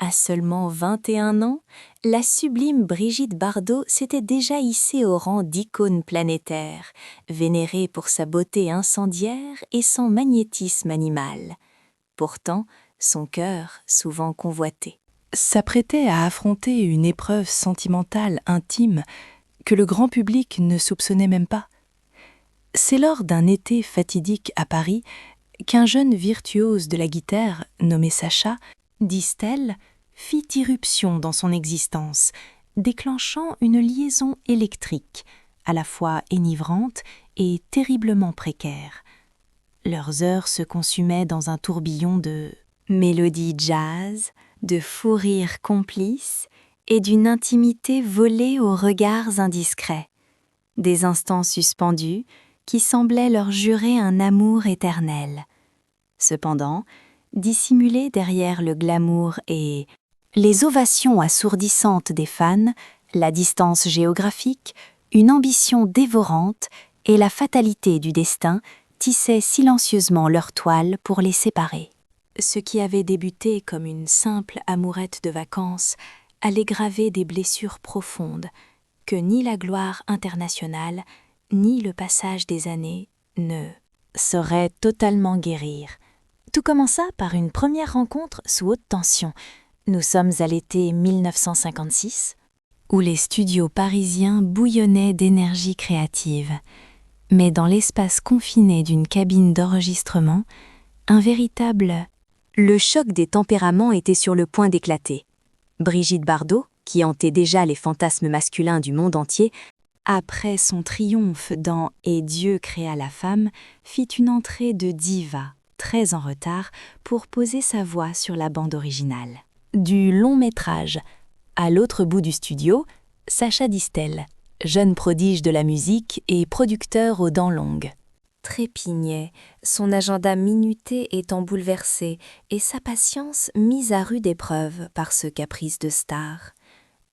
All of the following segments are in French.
À seulement 21 ans, la sublime Brigitte Bardot s'était déjà hissée au rang d'icône planétaire, vénérée pour sa beauté incendiaire et son magnétisme animal. Pourtant, son cœur, souvent convoité, s'apprêtait à affronter une épreuve sentimentale intime que le grand public ne soupçonnait même pas. C'est lors d'un été fatidique à Paris qu'un jeune virtuose de la guitare, nommé Sacha, disent-elles, fit irruption dans son existence, déclenchant une liaison électrique, à la fois enivrante et terriblement précaire. Leurs heures se consumaient dans un tourbillon de mélodies jazz, de fous rires complices et d'une intimité volée aux regards indiscrets. Des instants suspendus qui semblaient leur jurer un amour éternel. Cependant, dissimulés derrière le glamour et les ovations assourdissantes des fans, la distance géographique, une ambition dévorante et la fatalité du destin tissaient silencieusement leur toile pour les séparer. Ce qui avait débuté comme une simple amourette de vacances allait graver des blessures profondes que ni la gloire internationale, ni le passage des années ne sauraient totalement guérir. Tout commença par une première rencontre sous haute tension. Nous sommes à l'été 1956, où les studios parisiens bouillonnaient d'énergie créative. Mais dans l'espace confiné d'une cabine d'enregistrement, le choc des tempéraments était sur le point d'éclater. Brigitte Bardot, qui hantait déjà les fantasmes masculins du monde entier, après son triomphe dans « Et Dieu créa la femme », fit une entrée de diva, très en retard, pour poser sa voix sur la bande originale. Du long métrage. À l'autre bout du studio, Sacha Distel, jeune prodige de la musique et producteur aux dents longues. Trépignait, son agenda minuté étant bouleversé et sa patience mise à rude épreuve par ce caprice de star.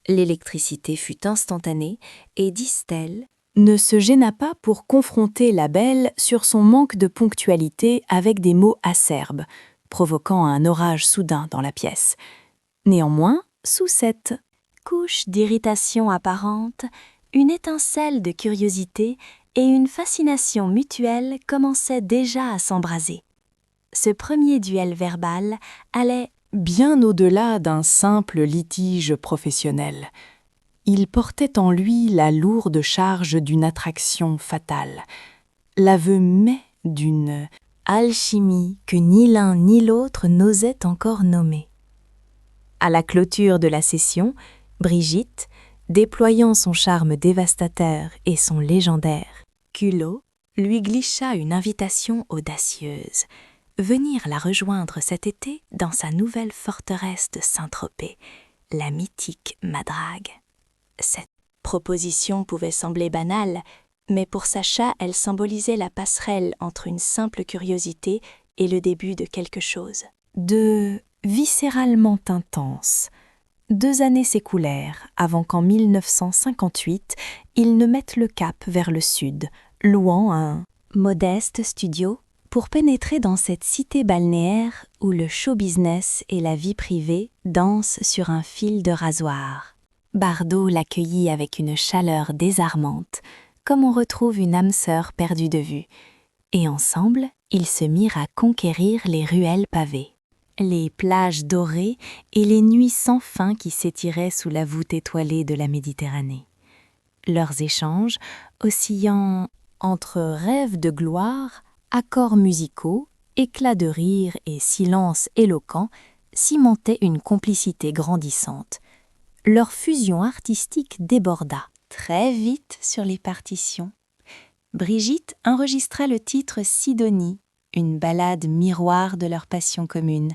L'électricité fut instantanée et Distel ne se gêna pas pour confronter la belle sur son manque de ponctualité avec des mots acerbes, provoquant un orage soudain dans la pièce. Néanmoins, sous cette couche d'irritation apparente, une étincelle de curiosité et une fascination mutuelle commençaient déjà à s'embraser. Ce premier duel verbal allait bien au-delà d'un simple litige professionnel. Il portait en lui la lourde charge d'une attraction fatale, l'aveu mai d'une alchimie que ni l'un ni l'autre n'osait encore nommer. À la clôture de la session, Brigitte, déployant son charme dévastateur et son légendaire culot, lui glissa une invitation audacieuse. Venir la rejoindre cet été dans sa nouvelle forteresse de Saint-Tropez, la mythique Madrague. Cette proposition pouvait sembler banale, mais pour Sacha, elle symbolisait la passerelle entre une simple curiosité et le début de quelque chose. De viscéralement intense. 2 années s'écoulèrent avant qu'en 1958, ils ne mettent le cap vers le sud, louant un modeste studio pour pénétrer dans cette cité balnéaire où le show-business et la vie privée dansent sur un fil de rasoir. Bardot l'accueillit avec une chaleur désarmante, comme on retrouve une âme sœur perdue de vue, et ensemble, ils se mirent à conquérir les ruelles pavées, les plages dorées et les nuits sans fin qui s'étiraient sous la voûte étoilée de la Méditerranée. Leurs échanges, oscillant entre rêves de gloire, accords musicaux, éclats de rire et silences éloquents, cimentaient une complicité grandissante. Leur fusion artistique déborda très vite sur les partitions. Brigitte enregistra le titre Sidonie, une ballade miroir de leur passion commune,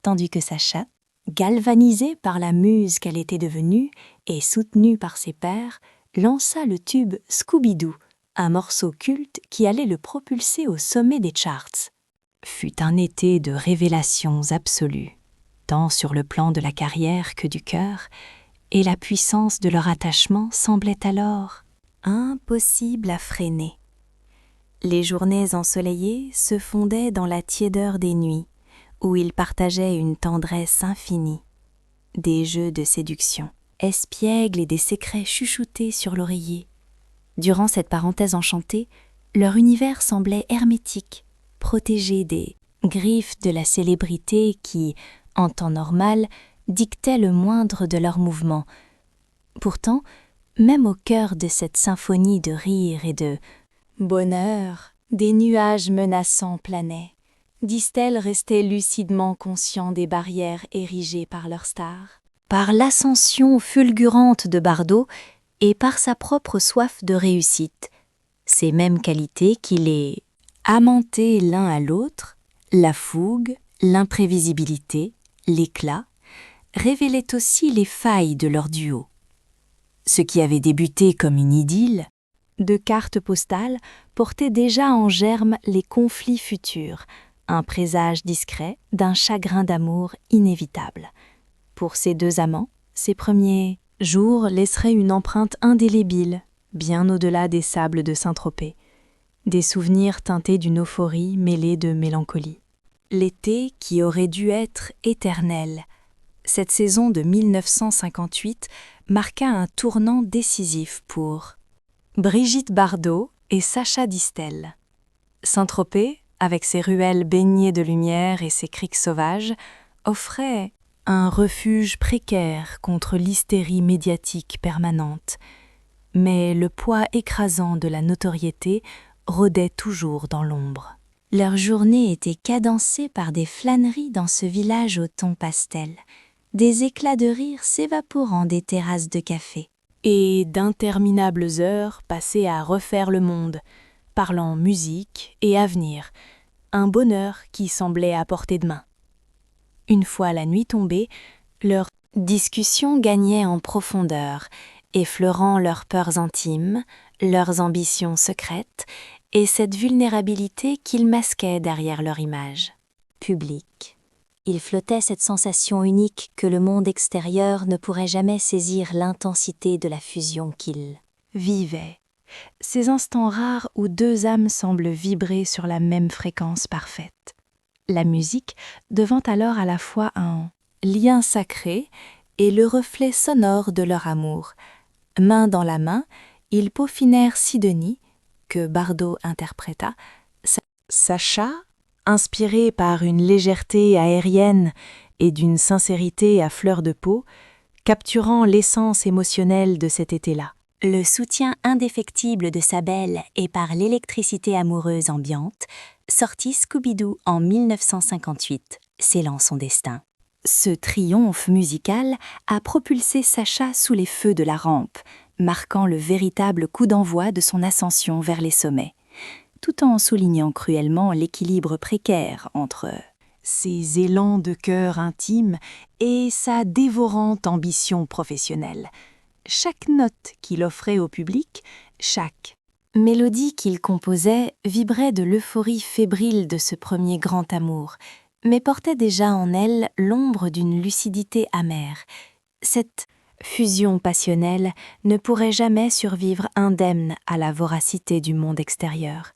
tandis que Sacha, galvanisé par la muse qu'elle était devenue et soutenu par ses pairs, lança le tube Scooby-Doo, un morceau culte qui allait le propulser au sommet des charts. Fut un été de révélations absolues, tant sur le plan de la carrière que du cœur, et la puissance de leur attachement semblait alors impossible à freiner. Les journées ensoleillées se fondaient dans la tiédeur des nuits, où ils partageaient une tendresse infinie. des jeux de séduction, espiègles et des secrets chuchotés sur l'oreiller. Durant cette parenthèse enchantée, leur univers semblait hermétique, protégé des griffes de la célébrité qui, en temps normal, dictaient le moindre de leurs mouvements. Pourtant, même au cœur de cette symphonie de rire et de bonheur, des nuages menaçants planaient. Distel restait lucidement conscient des barrières érigées par leur star. Par l'ascension fulgurante de Bardot et par sa propre soif de réussite, ces mêmes qualités qui les aimantaient l'un à l'autre, la fougue, l'imprévisibilité, l'éclat, révélaient aussi les failles de leur duo. Ce qui avait débuté comme une idylle de cartes postales portait déjà en germe les conflits futurs, un présage discret d'un chagrin d'amour inévitable. Pour ces deux amants, ces premiers jours laisseraient une empreinte indélébile, bien au-delà des sables de Saint-Tropez, des souvenirs teintés d'une euphorie mêlée de mélancolie. L'été qui aurait dû être éternel, cette saison de 1958 marqua un tournant décisif pour Brigitte Bardot et Sacha Distel. Saint-Tropez, avec ses ruelles baignées de lumière et ses criques sauvages, offrait un refuge précaire contre l'hystérie médiatique permanente. Mais le poids écrasant de la notoriété rôdait toujours dans l'ombre. Leur journée était cadencée par des flâneries dans ce village au ton pastel, des éclats de rire s'évaporant des terrasses de café, et d'interminables heures passées à refaire le monde, parlant musique et avenir, un bonheur qui semblait à portée de main. Une fois la nuit tombée, leurs discussions gagnaient en profondeur, effleurant leurs peurs intimes, leurs ambitions secrètes et cette vulnérabilité qu'ils masquaient derrière leur image publique. Il flottait cette sensation unique que le monde extérieur ne pourrait jamais saisir l'intensité de la fusion qu'ils vivaient. Ces instants rares où deux âmes semblent vibrer sur la même fréquence parfaite. La musique devint alors à la fois un lien sacré et le reflet sonore de leur amour. Main dans la main, ils peaufinèrent Sidonie, que Bardot interpréta. Sacha, inspiré par une légèreté aérienne et d'une sincérité à fleur de peau, capturant l'essence émotionnelle de cet été-là. Le soutien indéfectible de sa belle et par l'électricité amoureuse ambiante, sortit Scooby-Doo en 1958, scellant son destin. Ce triomphe musical a propulsé Sacha sous les feux de la rampe, marquant le véritable coup d'envoi de son ascension vers les sommets, tout en soulignant cruellement l'équilibre précaire entre ses élans de cœur intime et sa dévorante ambition professionnelle. Chaque note qu'il offrait au public, chaque mélodie qu'il composait vibrait de l'euphorie fébrile de ce premier grand amour, mais portait déjà en elle l'ombre d'une lucidité amère. Cette fusion passionnelle ne pourrait jamais survivre indemne à la voracité du monde extérieur.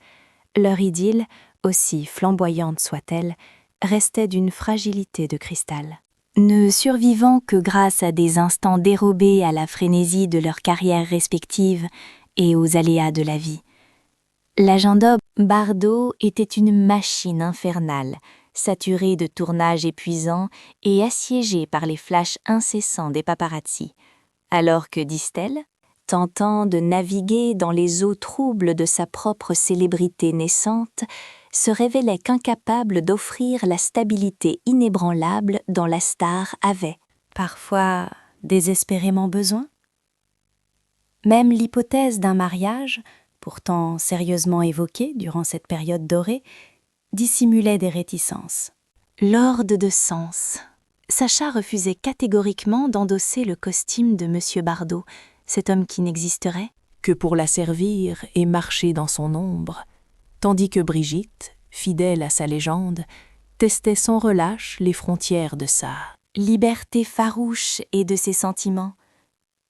Leur idylle, aussi flamboyante soit-elle, restait d'une fragilité de cristal, ne survivant que grâce à des instants dérobés à la frénésie de leurs carrières respectives et aux aléas de la vie. L'agenda Bardot était une machine infernale, saturée de tournages épuisants et assiégée par les flashs incessants des paparazzis, alors que Distel, tentant de naviguer dans les eaux troubles de sa propre célébrité naissante, se révélait qu'incapable d'offrir la stabilité inébranlable dont la star avait, parfois désespérément besoin. Même l'hypothèse d'un mariage, pourtant sérieusement évoquée durant cette période dorée, dissimulait des réticences. Lord de Sens. Sacha refusait catégoriquement d'endosser le costume de M. Bardot, cet homme qui n'existerait que pour la servir et marcher dans son ombre, tandis que Brigitte, fidèle à sa légende, testait sans relâche les frontières de sa liberté farouche et de ses sentiments.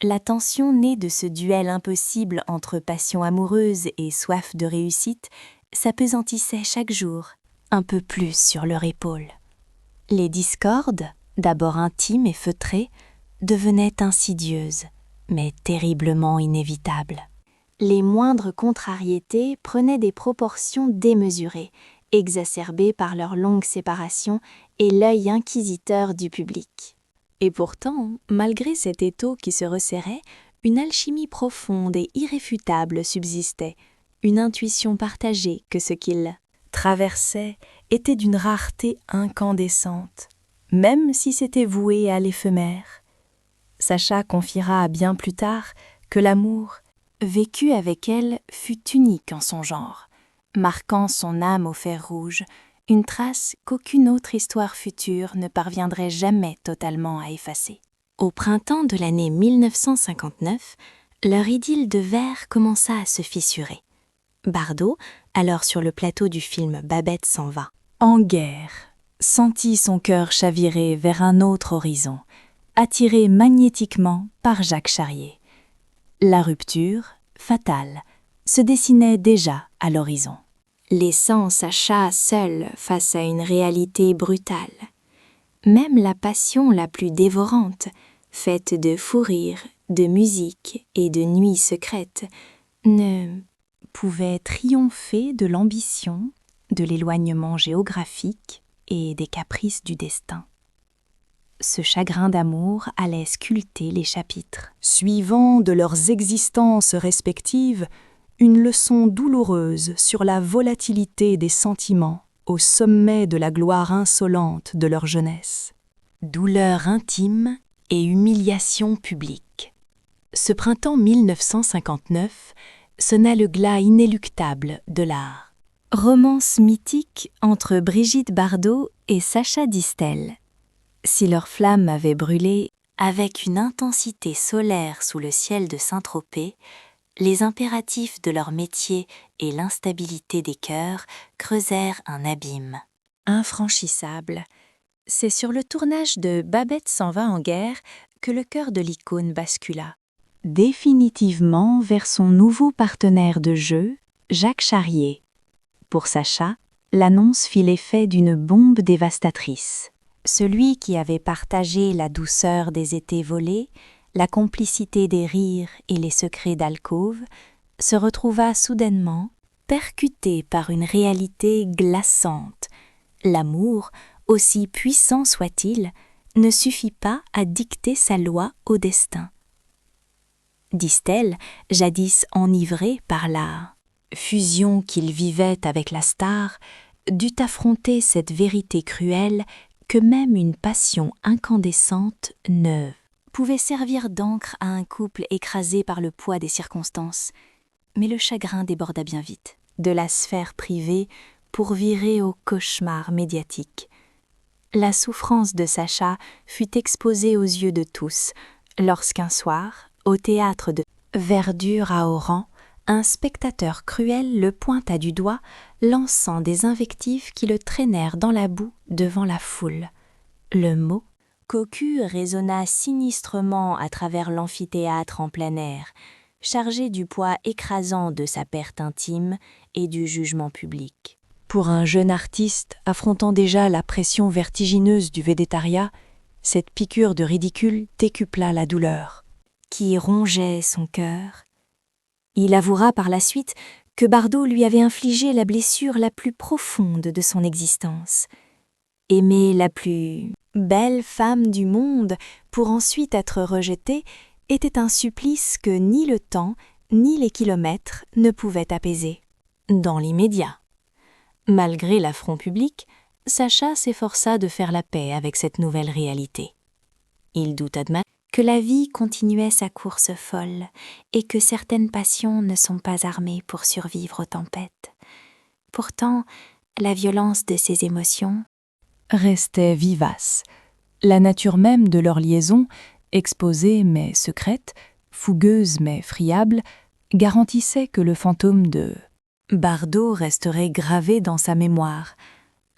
La tension née de ce duel impossible entre passion amoureuse et soif de réussite s'apesantissait chaque jour un peu plus sur leur épaule. Les discordes, d'abord intime et feutrée, devenait insidieuse, mais terriblement inévitable. Les moindres contrariétés prenaient des proportions démesurées, exacerbées par leur longue séparation et l'œil inquisiteur du public. Et pourtant, malgré cet étau qui se resserrait, une alchimie profonde et irréfutable subsistait, une intuition partagée que ce qu'il traversait était d'une rareté incandescente, même si c'était voué à l'éphémère. Sacha confiera bien plus tard que l'amour, vécu avec elle, fut unique en son genre, marquant son âme au fer rouge, une trace qu'aucune autre histoire future ne parviendrait jamais totalement à effacer. Au printemps de l'année 1959, leur idylle de vers commença à se fissurer. Bardot, alors sur le plateau du film Babette s'en va, en guerre, sentit son cœur chavirer vers un autre horizon, attiré magnétiquement par Jacques Charrier. La rupture, fatale, se dessinait déjà à l'horizon. Laissant Sacha seul face à une réalité brutale. Même la passion la plus dévorante, faite de fou rire, de musique et de nuits secrètes, ne pouvait triompher de l'ambition, de l'éloignement géographique et des caprices du destin. Ce chagrin d'amour allait sculpter les chapitres, suivant de leurs existences respectives une leçon douloureuse sur la volatilité des sentiments au sommet de la gloire insolente de leur jeunesse. Douleur intime et humiliation publique. Ce printemps 1959 sonna le glas inéluctable de l'art. Romance mythique entre Brigitte Bardot et Sacha Distel. Si leur flamme avait brûlé avec une intensité solaire sous le ciel de Saint-Tropez, les impératifs de leur métier et l'instabilité des cœurs creusèrent un abîme. Infranchissable, c'est sur le tournage de Babette s'en va en guerre que le cœur de l'icône bascula. Définitivement vers son nouveau partenaire de jeu, Jacques Charrier. Pour Sacha, l'annonce fit l'effet d'une bombe dévastatrice. Celui qui avait partagé la douceur des étés volés, la complicité des rires et les secrets d'alcôve, se retrouva soudainement percuté par une réalité glaçante. L'amour, aussi puissant soit-il, ne suffit pas à dicter sa loi au destin. Distel, jadis enivré par la fusion qu'il vivait avec la star, dut affronter cette vérité cruelle que même une passion incandescente ne pouvait servir d'encre à un couple écrasé par le poids des circonstances. Mais le chagrin déborda bien vite de la sphère privée pour virer au cauchemar médiatique. La souffrance de Sacha fut exposée aux yeux de tous lorsqu'un soir, au théâtre de Verdure à Oran, un spectateur cruel le pointa du doigt, lançant des invectives qui le traînèrent dans la boue devant la foule. Le mot « cocu » résonna sinistrement à travers l'amphithéâtre en plein air, chargé du poids écrasant de sa perte intime et du jugement public. Pour un jeune artiste affrontant déjà la pression vertigineuse du végétariat, cette piqûre de ridicule décupla la douleur. Qui rongeait son cœur. Il avouera par la suite que Bardot lui avait infligé la blessure la plus profonde de son existence. Aimer la plus belle femme du monde pour ensuite être rejeté était un supplice que ni le temps ni les kilomètres ne pouvaient apaiser. Dans l'immédiat. Malgré l'affront public, Sacha s'efforça de faire la paix avec cette nouvelle réalité. Il dut admettre que la vie continuait sa course folle et que certaines passions ne sont pas armées pour survivre aux tempêtes. Pourtant, la violence de ces émotions restait vivace. La nature même de leur liaison, exposée mais secrète, fougueuse mais friable, garantissait que le fantôme de Bardot resterait gravé dans sa mémoire,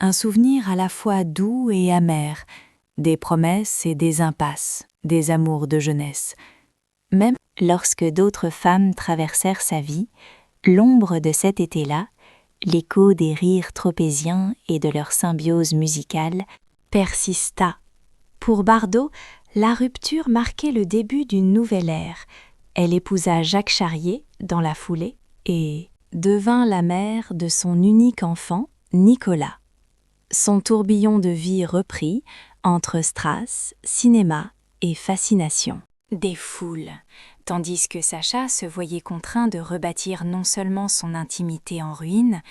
un souvenir à la fois doux et amer, des promesses et des impasses, des amours de jeunesse. Même lorsque d'autres femmes traversèrent sa vie, l'ombre de cet été-là, l'écho des rires tropéziens et de leur symbiose musicale, persista, Pour Bardot, la rupture marquait le début d'une nouvelle ère. Elle épousa Jacques Charrier dans la foulée et devint la mère de son unique enfant, Nicolas. Son tourbillon de vie reprit entre Strass, cinéma et fascination. Des foules, tandis que Sacha se voyait contraint de rebâtir non seulement son intimité en ruine,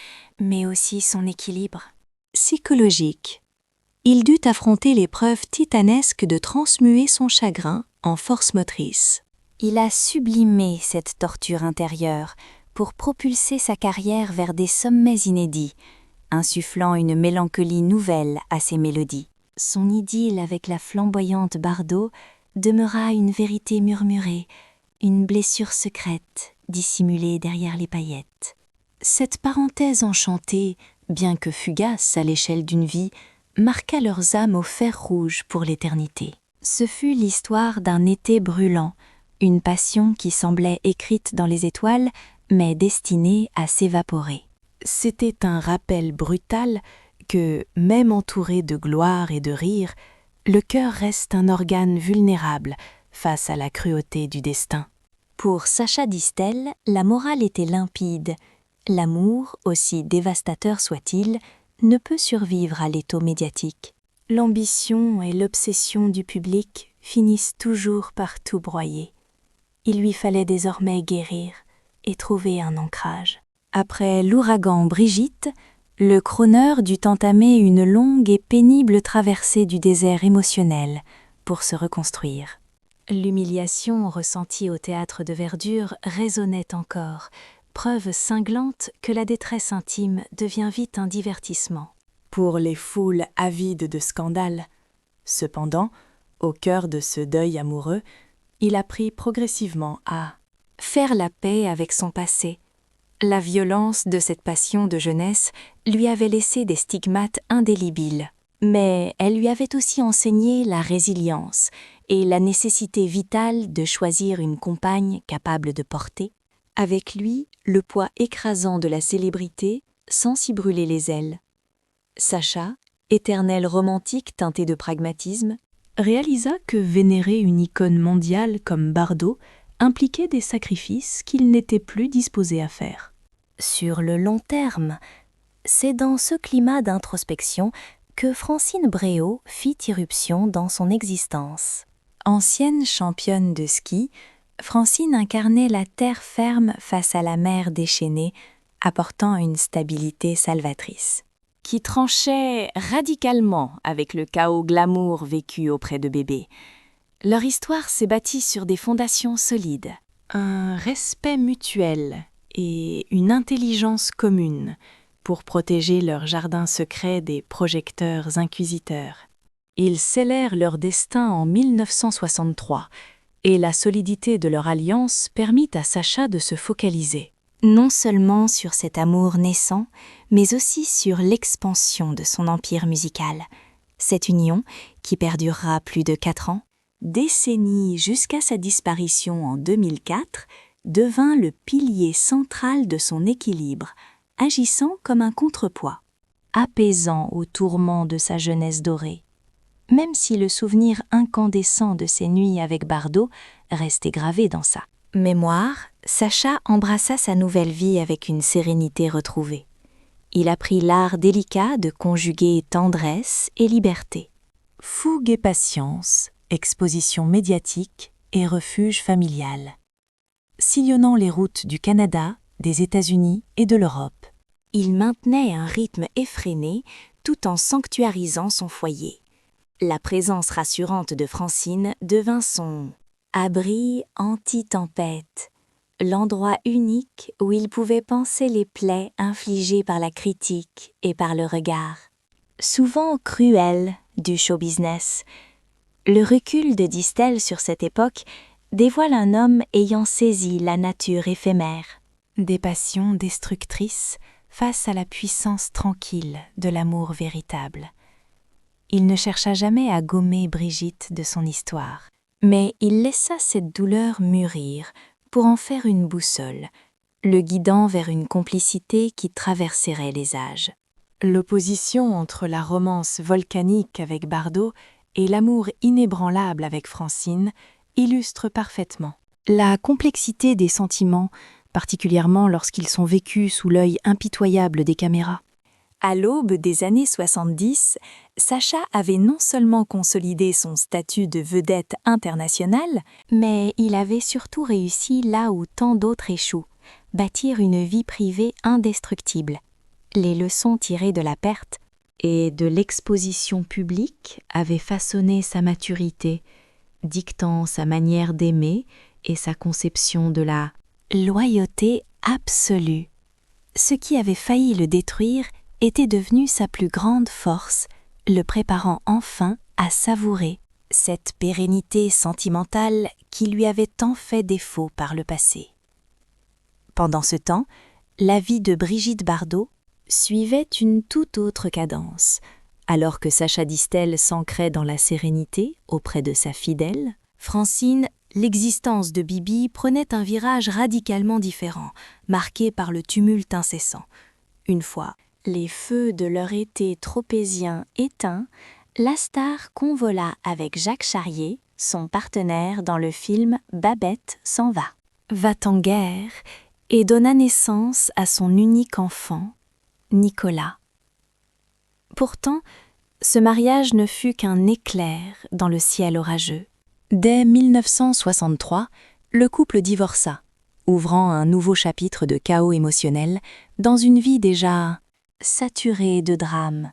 mais aussi son équilibre psychologique. Il dut affronter l'épreuve titanesque de transmuer son chagrin en force motrice. Il a sublimé cette torture intérieure pour propulser sa carrière vers des sommets inédits, insufflant une mélancolie nouvelle à ses mélodies. Son idylle avec la flamboyante Bardot demeura une vérité murmurée, une blessure secrète dissimulée derrière les paillettes. Cette parenthèse enchantée, bien que fugace à l'échelle d'une vie, marqua leurs âmes au fer rouge pour l'éternité. Ce fut l'histoire d'un été brûlant, une passion qui semblait écrite dans les étoiles, mais destinée à s'évaporer. C'était un rappel brutal que, même entouré de gloire et de rire, le cœur reste un organe vulnérable face à la cruauté du destin. Pour Sacha Distel, la morale était limpide. L'amour, aussi dévastateur soit-il, ne peut survivre à l'étau médiatique. L'ambition et l'obsession du public finissent toujours par tout broyer. Il lui fallait désormais guérir et trouver un ancrage. Après l'ouragan Brigitte, le crooner dut entamer une longue et pénible traversée du désert émotionnel pour se reconstruire. L'humiliation ressentie au théâtre de verdure résonnait encore, preuve cinglante que la détresse intime devient vite un divertissement. Pour les foules avides de scandale. Cependant, au cœur de ce deuil amoureux, il apprit progressivement à faire la paix avec son passé. La violence de cette passion de jeunesse lui avait laissé des stigmates indélébiles, mais elle lui avait aussi enseigné la résilience et la nécessité vitale de choisir une compagne capable de porter, avec lui, le poids écrasant de la célébrité sans s'y brûler les ailes. Sacha, éternel romantique teinté de pragmatisme, réalisa que vénérer une icône mondiale comme Bardot impliquait des sacrifices qu'il n'était plus disposé à faire. Sur le long terme, c'est dans ce climat d'introspection que Francine Bréau fit irruption dans son existence. Ancienne championne de ski, Francine incarnait la terre ferme face à la mer déchaînée, apportant une stabilité salvatrice, qui tranchait radicalement avec le chaos glamour vécu auprès de bébés. Leur histoire s'est bâtie sur des fondations solides. Un respect mutuel et une intelligence commune pour protéger leur jardin secret des projecteurs inquisiteurs. Ils scellèrent leur destin en 1963 et la solidité de leur alliance permit à Sacha de se focaliser non seulement sur cet amour naissant, mais aussi sur l'expansion de son empire musical. Cette union, qui perdurera plus de 4 ans, décennies jusqu'à sa disparition en 2004, devint le pilier central de son équilibre, agissant comme un contrepoids, apaisant aux tourments de sa jeunesse dorée. Même si le souvenir incandescent de ses nuits avec Bardot restait gravé dans sa mémoire, Sacha embrassa sa nouvelle vie avec une sérénité retrouvée. Il apprit l'art délicat de conjuguer tendresse et liberté. Fougue et patience, exposition médiatique et refuge familial. Sillonnant les routes du Canada, des États-Unis et de l'Europe. Il maintenait un rythme effréné tout en sanctuarisant son foyer. La présence rassurante de Francine devint son abri anti-tempête, l'endroit unique où il pouvait panser les plaies infligées par la critique et par le regard, souvent cruel, du show business. Le recul de Distel sur cette époque dévoile un homme ayant saisi la nature éphémère, des passions destructrices face à la puissance tranquille de l'amour véritable. Il ne chercha jamais à gommer Brigitte de son histoire, mais il laissa cette douleur mûrir pour en faire une boussole, le guidant vers une complicité qui traverserait les âges. L'opposition entre la romance volcanique avec Bardot et l'amour inébranlable avec Francine illustrent parfaitement la complexité des sentiments, particulièrement lorsqu'ils sont vécus sous l'œil impitoyable des caméras. À l'aube des années 70, Sacha avait non seulement consolidé son statut de vedette internationale, mais il avait surtout réussi là où tant d'autres échouent, bâtir une vie privée indestructible. Les leçons tirées de la perte et de l'exposition publique avaient façonné sa maturité, dictant sa manière d'aimer et sa conception de la loyauté absolue. Ce qui avait failli le détruire était devenu sa plus grande force, le préparant enfin à savourer cette pérennité sentimentale qui lui avait tant fait défaut par le passé. Pendant ce temps, la vie de Brigitte Bardot suivait une toute autre cadence. Alors que Sacha Distel s'ancrait dans la sérénité auprès de sa fidèle, Francine, l'existence de Bibi prenait un virage radicalement différent, marqué par le tumulte incessant. Une fois les feux de leur été tropézien éteints, la star convola avec Jacques Charrier, son partenaire dans le film Babette s'en va en guerre et donna naissance à son unique enfant, Nicolas. Pourtant, ce mariage ne fut qu'un éclair dans le ciel orageux. Dès 1963, le couple divorça, ouvrant un nouveau chapitre de chaos émotionnel dans une vie déjà saturée de drames.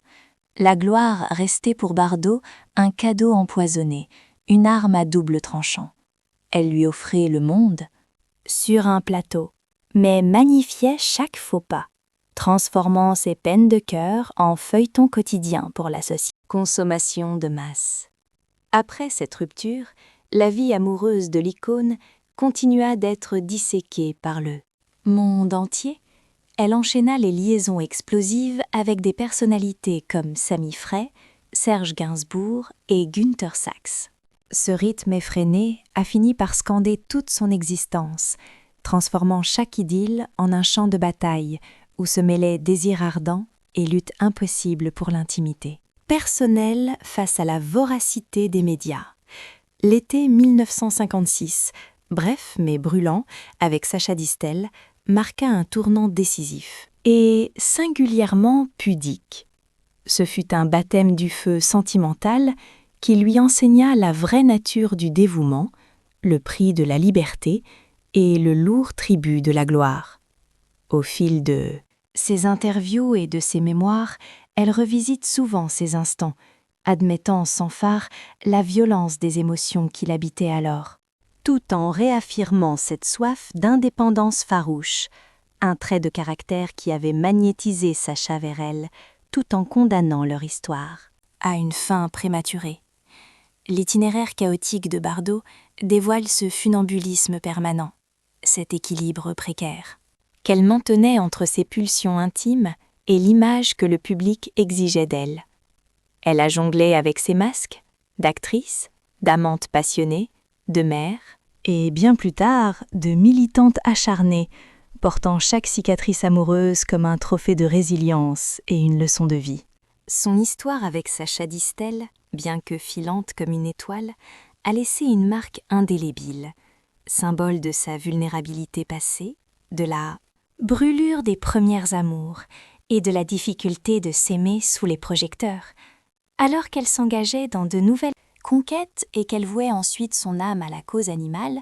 La gloire restait pour Bardot un cadeau empoisonné, une arme à double tranchant. Elle lui offrait le monde sur un plateau, mais magnifiait chaque faux pas, transformant ses peines de cœur en feuilleton quotidien pour la société. Consommation de masse. Après cette rupture, la vie amoureuse de l'icône continua d'être disséquée par le monde entier. Elle enchaîna les liaisons explosives avec des personnalités comme Samy Frey, Serge Gainsbourg et Günther Sachs. Ce rythme effréné a fini par scander toute son existence, transformant chaque idylle en un champ de bataille où se mêlaient désir ardent et lutte impossible pour l'intimité. Personnel face à la voracité des médias. L'été 1956, bref mais brûlant, avec Sacha Distel, marqua un tournant décisif et singulièrement pudique. Ce fut un baptême du feu sentimental qui lui enseigna la vraie nature du dévouement, le prix de la liberté et le lourd tribut de la gloire. Au fil de ses interviews et de ses mémoires, elle revisite souvent ces instants, admettant sans phare la violence des émotions qui l'habitaient alors, tout en réaffirmant cette soif d'indépendance farouche, un trait de caractère qui avait magnétisé Sacha vers elle, tout en condamnant leur histoire à une fin prématurée. L'itinéraire chaotique de Bardot dévoile ce funambulisme permanent, cet équilibre précaire, qu'elle maintenait entre ses pulsions intimes et l'image que le public exigeait d'elle. Elle a jonglé avec ses masques, d'actrice, d'amante passionnée, de mère, et bien plus tard, de militante acharnée, portant chaque cicatrice amoureuse comme un trophée de résilience et une leçon de vie. Son histoire avec Sacha Distel, bien que filante comme une étoile, a laissé une marque indélébile, symbole de sa vulnérabilité passée, de la brûlure des premières amours et de la difficulté de s'aimer sous les projecteurs, alors qu'elle s'engageait dans de nouvelles conquêtes et qu'elle vouait ensuite son âme à la cause animale,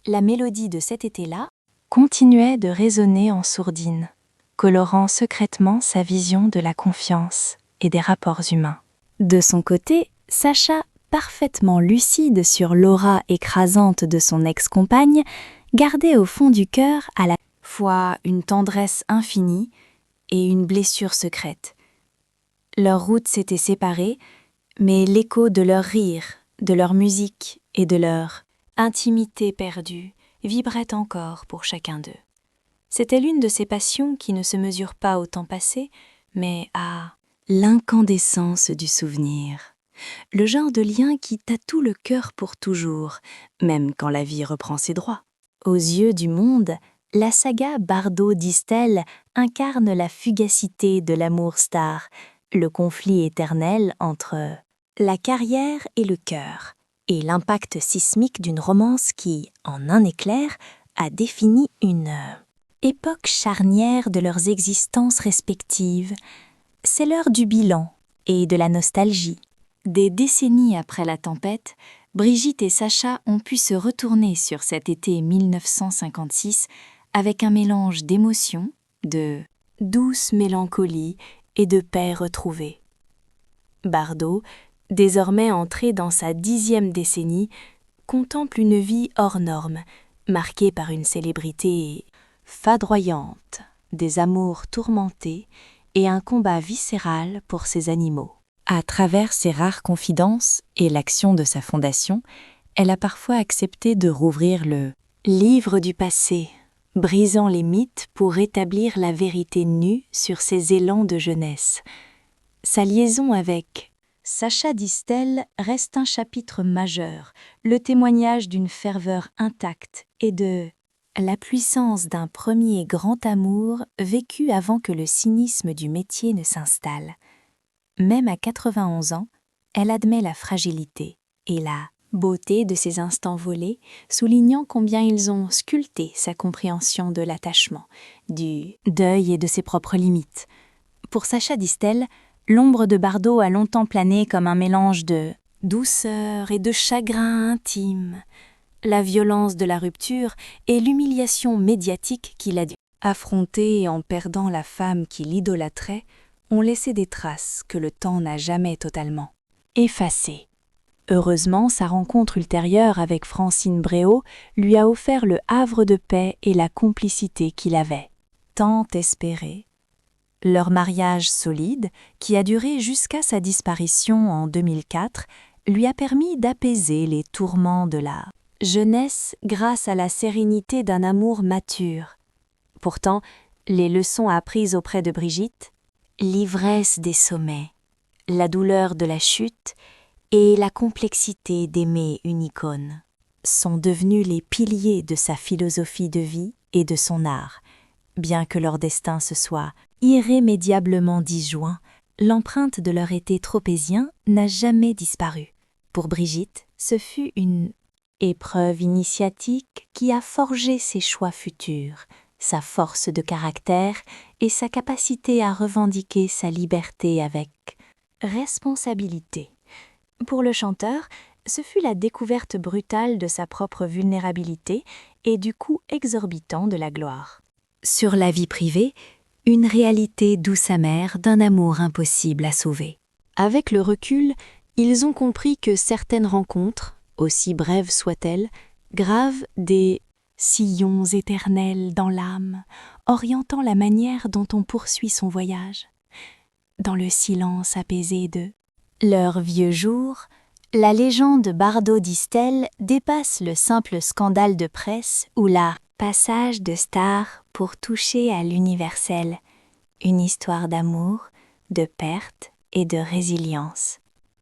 la mélodie de cet été-là continuait de résonner en sourdine, colorant secrètement sa vision de la confiance et des rapports humains. De son côté, Sacha, parfaitement lucide sur l'aura écrasante de son ex-compagne, gardait au fond du cœur à la fois une tendresse infinie et une blessure secrète. Leurs routes s'étaient séparées, mais l'écho de leur rire, de leur musique et de leur intimité perdue vibrait encore pour chacun d'eux. C'était l'une de ces passions qui ne se mesurent pas au temps passé, mais à l'incandescence du souvenir. Le genre de lien qui tatoue le cœur pour toujours, même quand la vie reprend ses droits. Aux yeux du monde, la saga Bardot-Distel incarne la fugacité de l'amour star, le conflit éternel entre la carrière et le cœur, et l'impact sismique d'une romance qui, en un éclair, a défini une époque charnière de leurs existences respectives. C'est l'heure du bilan et de la nostalgie. Des décennies après la tempête, Brigitte et Sacha ont pu se retourner sur cet été 1956 avec un mélange d'émotions, de douce mélancolie et de paix retrouvée. Bardot, désormais entré dans sa 10e décennie, contemple une vie hors norme, marquée par une célébrité foudroyante, des amours tourmentés et un combat viscéral pour ses animaux. À travers ses rares confidences et l'action de sa fondation, elle a parfois accepté de rouvrir le livre du passé, brisant les mythes pour rétablir la vérité nue sur ses élans de jeunesse. Sa liaison avec Sacha Distel reste un chapitre majeur, le témoignage d'une ferveur intacte et de la puissance d'un premier grand amour vécu avant que le cynisme du métier ne s'installe. Même à 91 ans, elle admet la fragilité et la beauté de ces instants volés, soulignant combien ils ont sculpté sa compréhension de l'attachement, du deuil et de ses propres limites. Pour Sacha Distel, l'ombre de Bardot a longtemps plané comme un mélange de douceur et de chagrin intime, la violence de la rupture et l'humiliation médiatique qu'il a dû affronter en perdant la femme qui l'idolâtrait ont laissé des traces que le temps n'a jamais totalement effacées. Heureusement, sa rencontre ultérieure avec Francine Bréau lui a offert le havre de paix et la complicité qu'il avait tant espéré. Leur mariage solide, qui a duré jusqu'à sa disparition en 2004, lui a permis d'apaiser les tourments de la jeunesse grâce à la sérénité d'un amour mature. Pourtant, les leçons apprises auprès de Brigitte, l'ivresse des sommets, la douleur de la chute et la complexité d'aimer une icône, sont devenus les piliers de sa philosophie de vie et de son art. Bien que leur destin se soit irrémédiablement disjoint, l'empreinte de leur été tropézien n'a jamais disparu. Pour Brigitte, ce fut une épreuve initiatique qui a forgé ses choix futurs, sa force de caractère et sa capacité à revendiquer sa liberté avec responsabilité. Pour le chanteur, ce fut la découverte brutale de sa propre vulnérabilité et du coût exorbitant de la gloire. Sur la vie privée, une réalité douce amère d'un amour impossible à sauver. Avec le recul, ils ont compris que certaines rencontres, aussi brèves soient-elles, gravent des sillons éternels dans l'âme, orientant la manière dont on poursuit son voyage. Dans le silence apaisé de leurs vieux jours, la légende Bardot-Distel dépasse le simple scandale de presse ou la passage de star pour toucher à l'universel, une histoire d'amour, de perte et de résilience.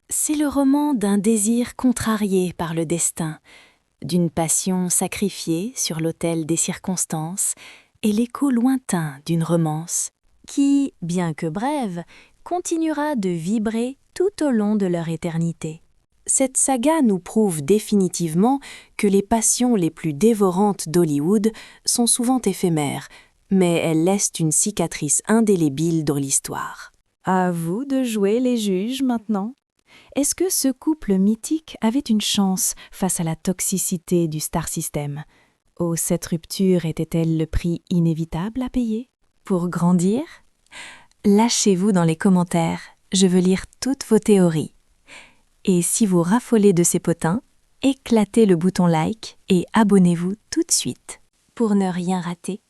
C'est le roman d'un désir contrarié par le destin, d'une passion sacrifiée sur l'autel des circonstances et l'écho lointain d'une romance qui, bien que brève, continuera de vibrer tout au long de leur éternité. Cette saga nous prouve définitivement que les passions les plus dévorantes d'Hollywood sont souvent éphémères, mais elles laissent une cicatrice indélébile dans l'histoire. À vous de jouer les juges maintenant. Est-ce que ce couple mythique avait une chance face à la toxicité du star system? Oh, cette rupture était-elle le prix inévitable à payer pour grandir? Lâchez-vous dans les commentaires, je veux lire toutes vos théories. Et si vous raffolez de ces potins, éclatez le bouton like et abonnez-vous tout de suite pour ne rien rater.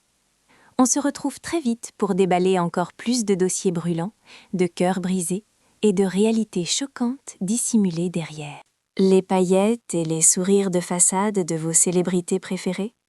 On se retrouve très vite pour déballer encore plus de dossiers brûlants, de cœurs brisés et de réalités choquantes dissimulées derrière. Les paillettes et les sourires de façade de vos célébrités préférées?